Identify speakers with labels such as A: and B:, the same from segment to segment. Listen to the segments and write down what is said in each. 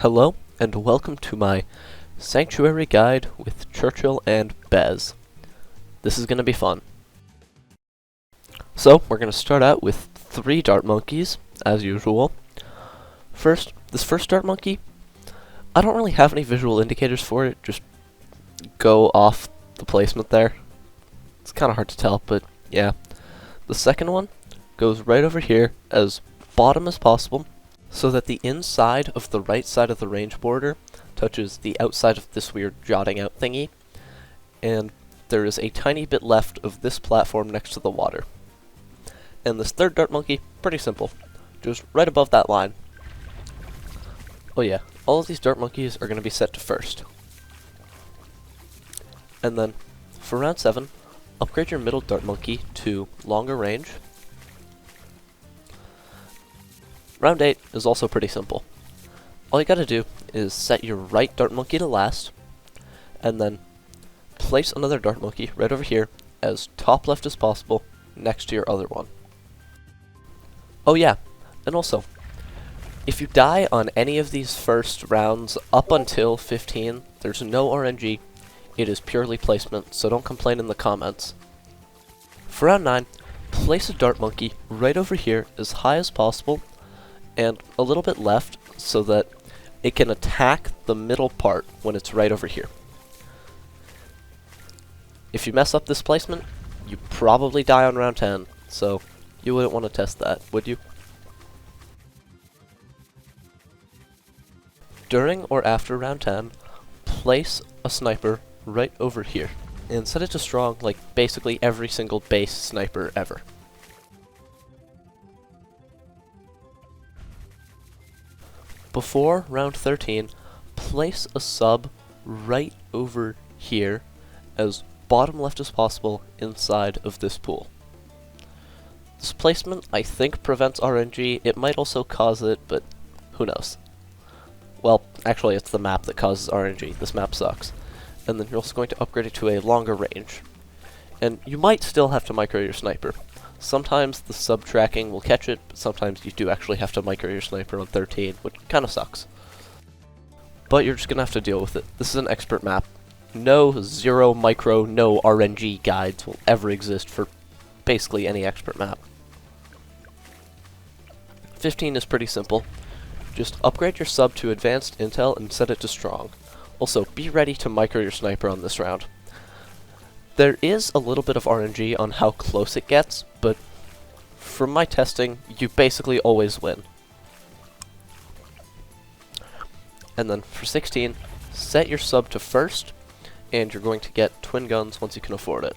A: Hello, and welcome to my Sanctuary Guide with Churchill and BEZ. This is going to be fun. So, we're going to start out with 3 dart monkeys, as usual. First, this first dart monkey, I don't really have any visual indicators for it, just go off the placement there. It's kind of hard to tell, but yeah. The second one goes right over here as bottom as possible, so that the inside of the right side of the range border touches the outside of this weird jotting out thingy, and there is a tiny bit left of this platform next to the water. And this third dart monkey, pretty simple, just right above that line. Oh yeah, all of these dart monkeys are going to be set to first. And then, for round 7, upgrade your middle dart monkey to longer range. Round 8 is also pretty simple. All you gotta do is set your right dart monkey to last, and then place another dart monkey right over here as top left as possible next to your other one. Oh yeah, and also, if you die on any of these first rounds up until 15, there's no RNG, it is purely placement, so don't complain in the comments. For round 9, place a dart monkey right over here as high as possible, and a little bit left so that it can attack the middle part when it's right over here. If you mess up this placement, you probably die on round 10, so you wouldn't want to test that, would you? During or after round 10, place a sniper right over here, and set it to strong like basically every single base sniper ever. Before round 13, place a sub right over here as bottom left as possible inside of this pool. This placement, I think, prevents RNG. It might also cause it, but who knows. Well, actually it's the map that causes RNG. This map sucks. And then you're also going to upgrade it to a longer range. And you might still have to micro your sniper. Sometimes the sub tracking will catch it, but sometimes you do actually have to micro your sniper on 13, which kind of sucks. But you're just going to have to deal with it. This is an expert map. No zero micro, no RNG guides will ever exist for basically any expert map. 15 is pretty simple. Just upgrade your sub to advanced intel and set it to strong. Also, be ready to micro your sniper on this round. There is a little bit of RNG on how close it gets, but from my testing, you basically always win. And then for 16, set your sub to first, and you're going to get twin guns once you can afford it.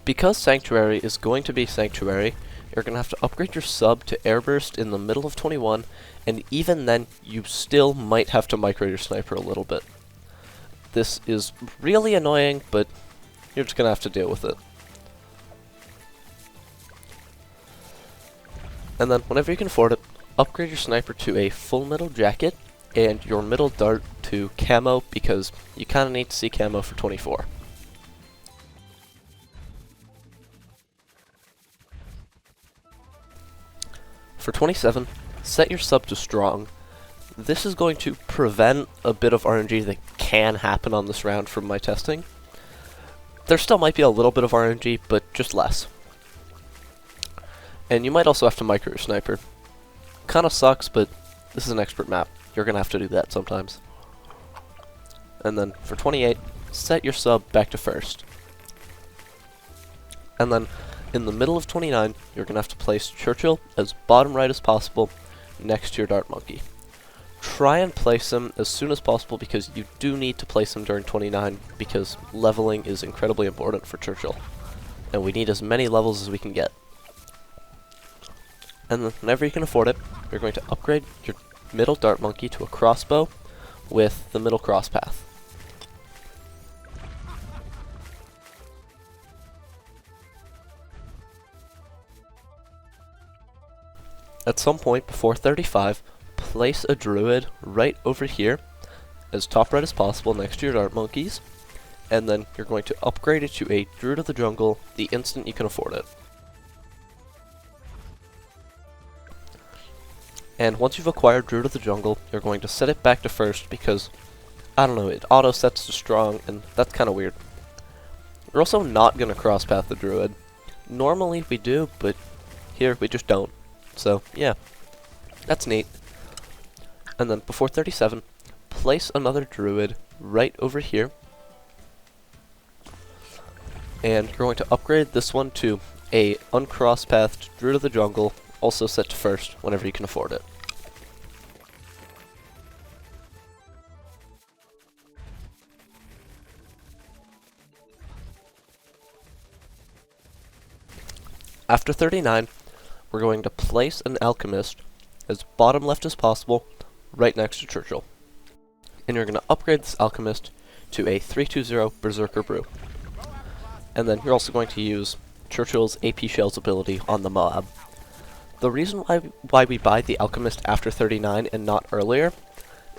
A: Because Sanctuary is going to be Sanctuary, you're going to have to upgrade your sub to Airburst in the middle of 21, and even then, you still might have to micro your sniper a little bit. This is really annoying, but you're just going to have to deal with it. And then, whenever you can afford it, upgrade your sniper to a full metal jacket, and your middle dart to camo, because you kind of need to see camo for 24. For 27, set your sub to strong. This is going to prevent a bit of RNG that can happen on this round from my testing. There still might be a little bit of RNG, but just less. And you might also have to micro your sniper. Kinda sucks, but this is an expert map. You're gonna have to do that sometimes. And then for 28, set your sub back to first. And then in the middle of 29, you're going to have to place Churchill as bottom right as possible next to your dart monkey. Try and place him as soon as possible because you do need to place him during 29 because leveling is incredibly important for Churchill. And we need as many levels as we can get. And then whenever you can afford it, you're going to upgrade your middle dart monkey to a crossbow with the middle cross path. At some point before 35, place a druid right over here as top right as possible next to your dart monkeys, and then you're going to upgrade it to a Druid of the Jungle the instant you can afford it. And once you've acquired Druid of the Jungle, you're going to set it back to first because, I don't know, it auto sets to strong, and that's kind of weird. We're also not going to crosspath the Druid. Normally we do, but here we just don't. So, yeah, that's neat. And then before 37, place another Druid right over here. And you're going to upgrade this one to a uncrosspathed Druid of the Jungle, also set to first whenever you can afford it. After 39, we're going to place an Alchemist as bottom left as possible, right next to Churchill. And you're going to upgrade this Alchemist to a 320 Berserker Brew. And then you're also going to use Churchill's AP Shells ability on the mob. The reason why we buy the Alchemist after 39 and not earlier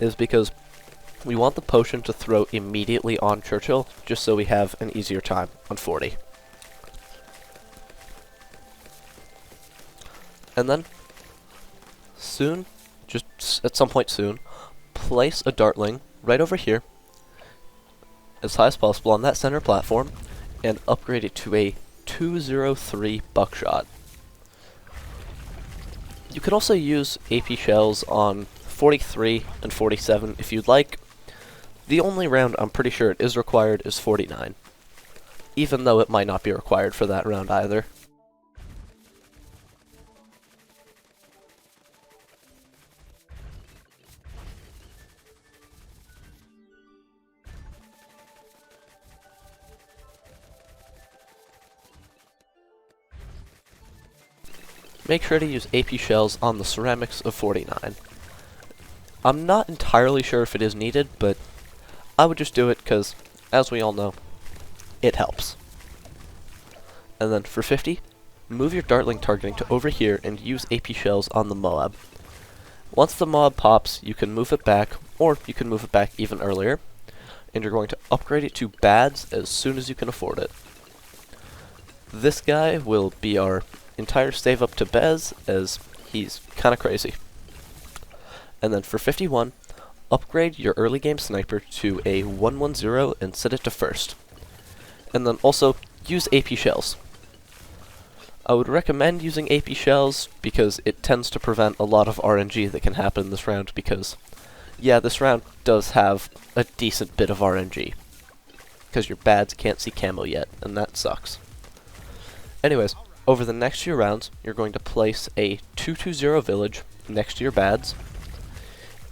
A: is because we want the potion to throw immediately on Churchill, just so we have an easier time on 40. And then, soon, just at some point soon, place a Dartling right over here, as high as possible on that center platform, and upgrade it to a 203 Buckshot. You can also use AP Shells on 43 and 47 if you'd like. The only round I'm pretty sure it is required is 49, even though it might not be required for that round either. Make sure to use AP Shells on the ceramics of 49. I'm not entirely sure if it is needed, but I would just do it because, as we all know, it helps. And then for 50, move your Dartling targeting to over here and use AP Shells on the Moab. Once the Moab pops, you can move it back, or you can move it back even earlier, and you're going to upgrade it to Bads as soon as you can afford it. This guy will be our entire save up to BEZ, as he's kinda crazy. And then for 51, upgrade your early game sniper to a 110 and set it to first. And then also use AP Shells. I would recommend using AP Shells because it tends to prevent a lot of RNG that can happen this round, because yeah, this round does have a decent bit of RNG. Because your Bads can't see camo yet, and that sucks. Anyways, over the next few rounds, you're going to place a 220 village next to your Bads,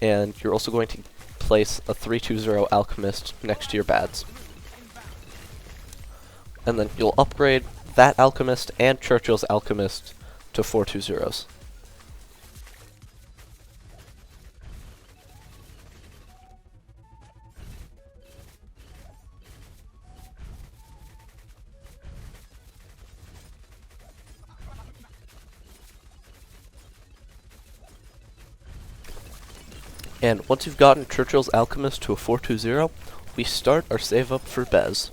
A: and you're also going to place a 320 Alchemist next to your Bads. And then you'll upgrade that Alchemist and Churchill's Alchemist to 420s. And once you've gotten Churchill's Alchemist to a 420, we start our save up for BEZ.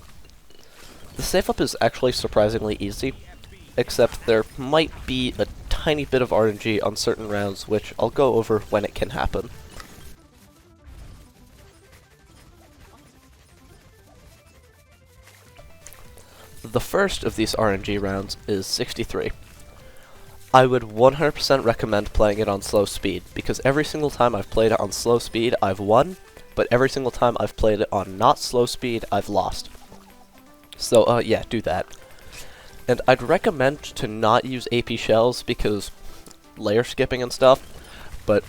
A: The save up is actually surprisingly easy, except there might be a tiny bit of RNG on certain rounds, which I'll go over when it can happen. The first of these RNG rounds is 63. I would 100% recommend playing it on slow speed, because every single time I've played it on slow speed, I've won, but every single time I've played it on not slow speed, I've lost. So, yeah, do that. And I'd recommend to not use AP Shells, because layer skipping and stuff, but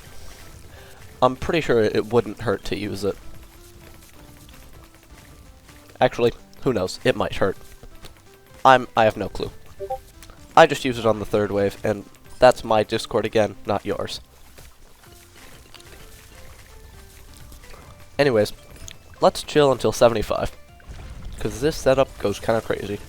A: I'm pretty sure it wouldn't hurt to use it. Actually, who knows, it might hurt. I have no clue. I just use it on the third wave, and that's my Discord again, not yours. Anyways, let's chill until 75, because this setup goes kinda crazy.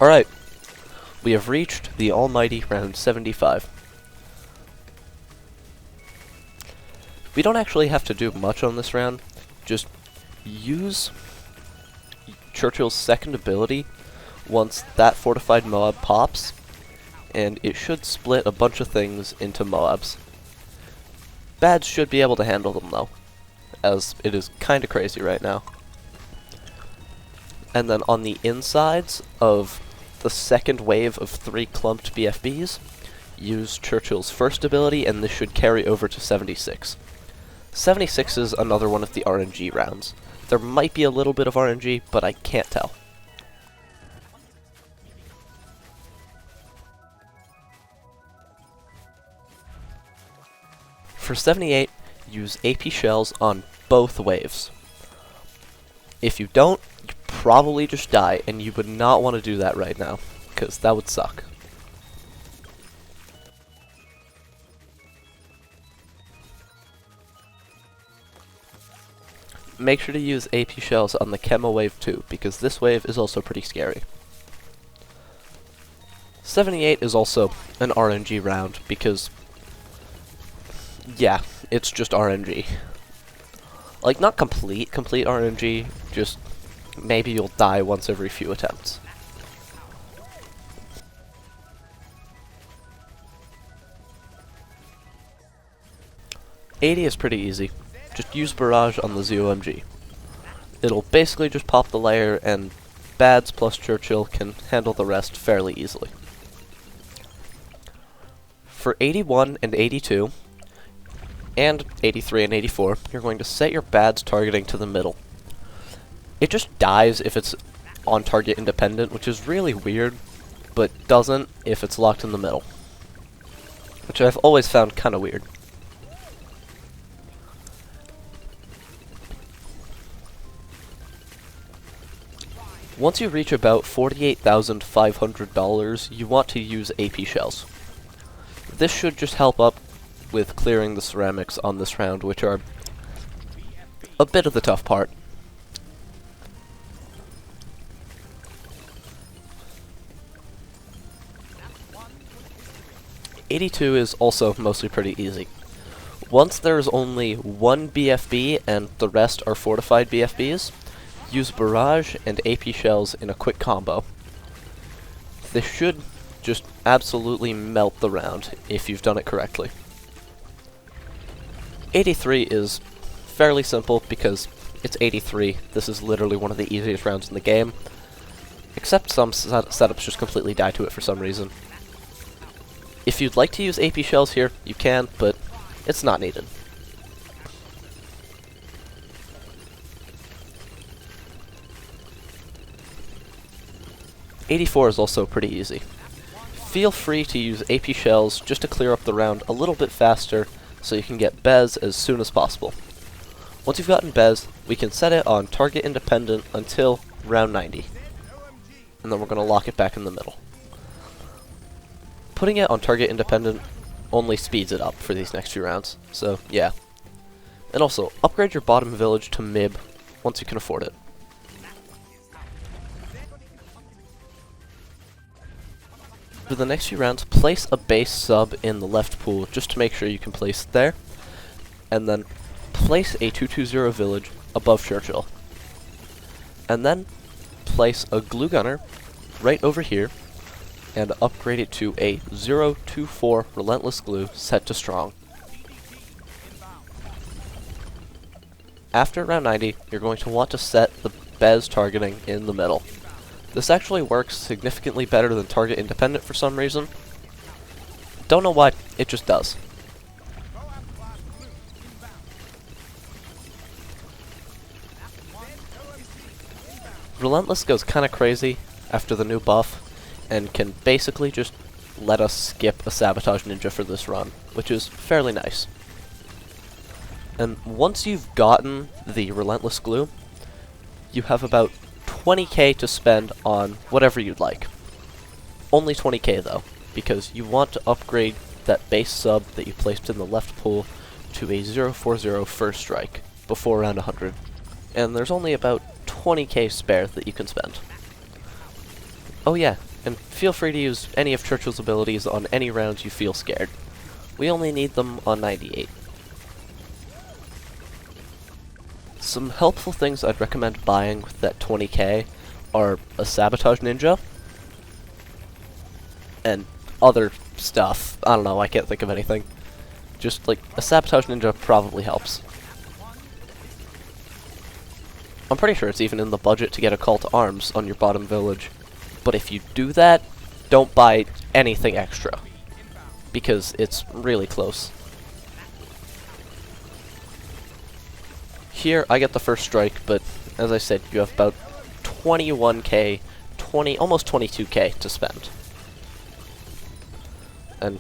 A: Alright, we have reached the almighty round 75. We don't actually have to do much on this round, just use Churchill's second ability once that fortified Moab pops, and it should split a bunch of things into Moabs. BEZ should be able to handle them though, as it is kinda crazy right now. And then on the insides of the second wave of 3 clumped BFBs, use Churchill's first ability, and this should carry over to 76. 76 is another one of the RNG rounds. There might be a little bit of RNG, but I can't tell. For 78, use AP shells on both waves. If you don't, you probably just die, and you would not want to do that right now, because that would suck. Make sure to use AP shells on the Chemo wave too, because this wave is also pretty scary. 78 is also an RNG round, because, yeah, it's just RNG. Like, not complete RNG, just maybe you'll die once every few attempts. '80 is pretty easy. Just use Barrage on the ZOMG. It'll basically just pop the layer, and BADS plus Churchill can handle the rest fairly easily. For 81 and 82, and 83 and 84, you're going to set your BADS targeting to the middle. It just dies if it's on target independent, which is really weird, but doesn't if it's locked in the middle, which I've always found kinda weird. Once you reach about $48,500, you want to use AP shells. This should just help up with clearing the ceramics on this round, which are a bit of the tough part. '82 is also mostly pretty easy. Once there is only one BFB and the rest are fortified BFBs, use Barrage and AP shells in a quick combo. This should just absolutely melt the round if you've done it correctly. 83 is fairly simple because it's 83. This is literally one of the easiest rounds in the game, except some setups just completely die to it for some reason. If you'd like to use AP shells here, you can, but it's not needed. '84 is also pretty easy. Feel free to use AP shells just to clear up the round a little bit faster so you can get BEZ as soon as possible. Once you've gotten BEZ, we can set it on target independent until round 90. And then we're going to lock it back in the middle. Putting it on target independent only speeds it up for these next few rounds, so yeah. And also, upgrade your bottom village to MIB once you can afford it. For the next few rounds, place a base sub in the left pool just to make sure you can place it there, and then place a 220 village above Churchill. And then place a glue gunner right over here and upgrade it to a 024 relentless glue set to strong. After round 90, you're going to want to set the BEZ targeting in the middle. This actually works significantly better than target independent for some reason. Don't know why, it just does. Relentless goes kinda crazy after the new buff, and can basically just let us skip a Sabotage Ninja for this run, which is fairly nice. And once you've gotten the Relentless Glue, you have about 20k to spend on whatever you'd like. Only 20k though, because you want to upgrade that base sub that you placed in the left pool to a 040 first strike before round 100. And there's only about 20k spare that you can spend. Oh yeah, And feel free to use any of Churchill's abilities on any rounds you feel scared. We only need them on 98. Some helpful things I'd recommend buying with that 20k are a Sabotage Ninja, and other stuff. I don't know, I can't think of anything. Just, like, a Sabotage Ninja probably helps. I'm pretty sure it's even in the budget to get a Call to Arms on your bottom village. But if you do that, don't buy anything extra, because it's really close. Here, I get the first strike, but as I said, you have about 21k, almost 22k to spend. And,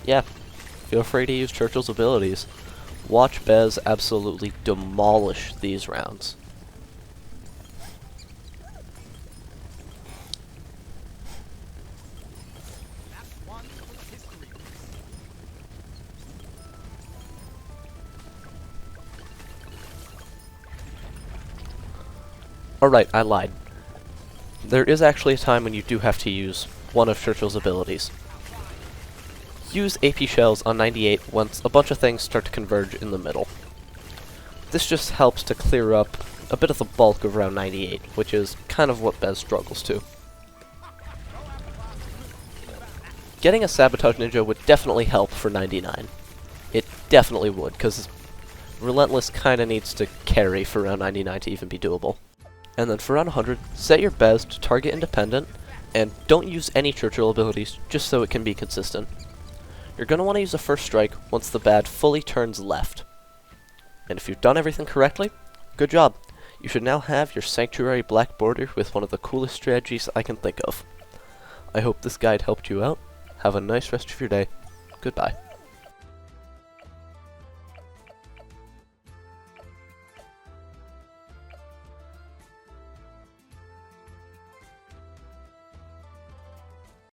A: yeah, feel free to use Churchill's abilities. Watch BEZ absolutely demolish these rounds. Alright, I lied. There is actually a time when you do have to use one of Churchill's abilities. Use AP shells on 98 once a bunch of things start to converge in the middle. This just helps to clear up a bit of the bulk of round 98, which is kind of what BEZ struggles to. Getting a Sabotage Ninja would definitely help for 99. It definitely would, because Relentless kinda needs to carry for round 99 to even be doable. And then for round 100, set your BEZ to target independent, and don't use any Churchill abilities just so it can be consistent. You're going to want to use a first strike once the BAD fully turns left. And if you've done everything correctly, good job. You should now have your Sanctuary Black Border with one of the coolest strategies I can think of. I hope this guide helped you out. Have a nice rest of your day. Goodbye.